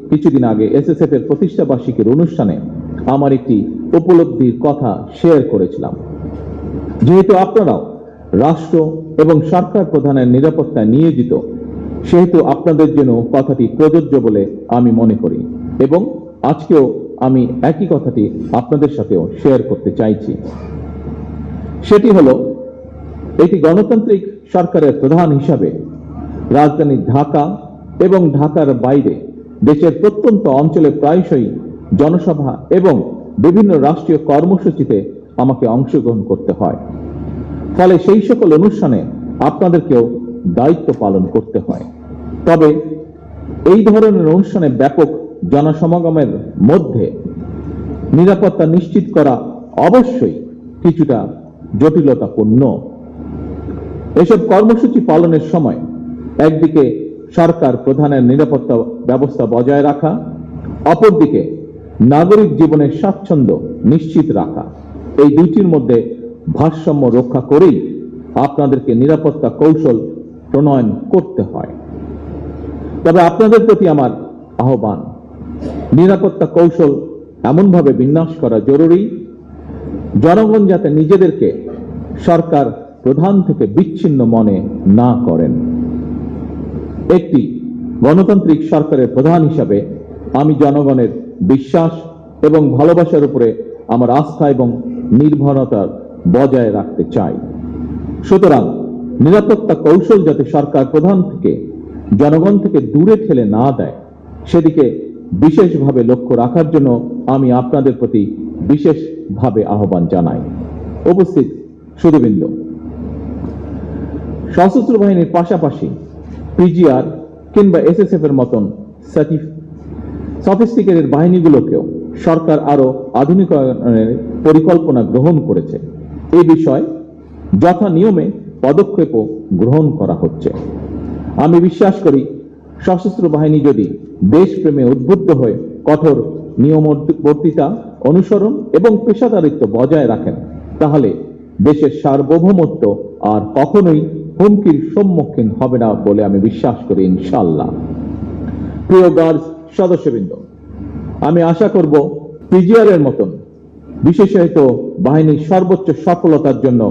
কিছুদিন আগে এসএসএফ এর প্রতিষ্ঠা বার্ষিকীর অনুষ্ঠানে আমার একটি উপলব্ধির কথা শেয়ার করেছিলাম। যেহেতু আপনারাও রাষ্ট্র এবং সরকার প্রধানের নিরাপত্তায় নিয়োজিত, সেহেতু আপনাদের জন্য কথাটি প্রযোজ্য বলে আমি মনে করি এবং আজকেও আমি একই কথাটি আপনাদের সাথেও শেয়ার করতে চাইছি। সেটি হলো, একটি গণতান্ত্রিক সরকারের প্রধান হিসাবে রাজধানী ঢাকা এবং ঢাকার বাইরে দেশের প্রত্যন্ত অঞ্চলে প্রায়শই জনসভা এবং বিভিন্ন রাষ্ট্রীয় কর্মসূচিতে আমাকে অংশগ্রহণ করতে হয়। ফলে সেই সকল অনুষ্ঠানে আপনাদেরকেও দায়িত্ব পালন করতে হয়। তবে এই ধরনের অনুষ্ঠানে ব্যাপক জনসমাগমের মধ্যে নিরাপত্তা নিশ্চিত করা অবশ্যই কিছুটা জটিলতাপূর্ণ। এসব কর্মসূচি পালনের সময় একদিকে সরকার প্রধানের নিরাপত্তা ব্যবস্থা বজায় রাখা, অপরদিকে নাগরিক জীবনের স্বাচ্ছন্দ্য নিশ্চিত রাখা, এই দুইটির মধ্যে ভারসাম্য রক্ষা করেই আপনাদেরকে নিরাপত্তা কৌশল প্রণয়ন করতে হয়। তবে আপনাদের প্রতি আমার আহ্বান, নিরাপত্তা কৌশল এমনভাবে বিন্যাস করা জরুরি, জনগণ যাতে নিজেদেরকে সরকার প্রধান থেকে বিচ্ছিন্ন মনে না করেন। একটি গণতান্ত্রিক সরকারের প্রধান হিসাবে আমি জনগণের বিশ্বাস এবং ভালোবাসার উপরে আমার আস্থা এবং নির্ভরতা বজায় রাখতে চাই। সুতরাং নিরাপত্তা কৌশল যাতে সরকার প্রধান থেকে জনগণ থেকে দূরে ঠেলে না দেয়, সেদিকে বিশেষভাবে লক্ষ্য রাখার জন্য আমি আপনাদের প্রতি বিশেষভাবে আহ্বান জানাই। উপস্থিত সুধীবৃন্দ, সশস্ত্র বাহিনীর পাশাপাশি পিজিআর কিংবা এসএসএফ এর মতন সফিস্টিকেটেড বাহিনীগুলোকেও সরকার আরো আধুনিকায়নের পরিকল্পনা গ্রহণ করেছে। এই বিষয়ে যথা নিয়মে পদক্ষেপও গ্রহণ করা হচ্ছে। আমি বিশ্বাস করি, সশস্ত্র বাহিনী যদি দেশপ্রেমে উদ্বুদ্ধ হয়ে কঠোর নিয়মবর্তিতা অনুসরণ এবং পেশাদারিত্ব বজায় রাখেন, তাহলে দেশের সার্বভৌমত্ব আর কখনোই হুমকির সম্মুখীন হবে না বলে আমি বিশ্বাস করি, ইনশাআল্লাহ। প্রিয় গার্ড সদস্যবৃন্দ, আমি আশা করব পিজিআর এর মতন বিশেষায়িত বাহিনীর সর্বোচ্চ সফলতার জন্য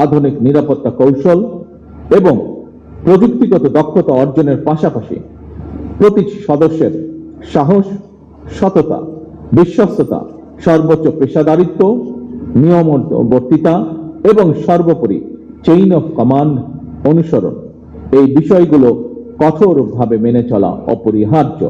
আধুনিক নিরাপত্তা কৌশল এবং প্রযুক্তিগত দক্ষতা অর্জনের পাশাপাশি প্রতি সদস্যের সাহস, সততা, বিশ্বস্ততা, সর্বোচ্চ পেশাদারিত্ব, নিয়মবর্তিতা এবং সর্বোপরি চেইন অফ কমান্ড অনুসরণ, এই বিষয়গুলো কঠোরভাবে মেনে চলা অপরিহার্য।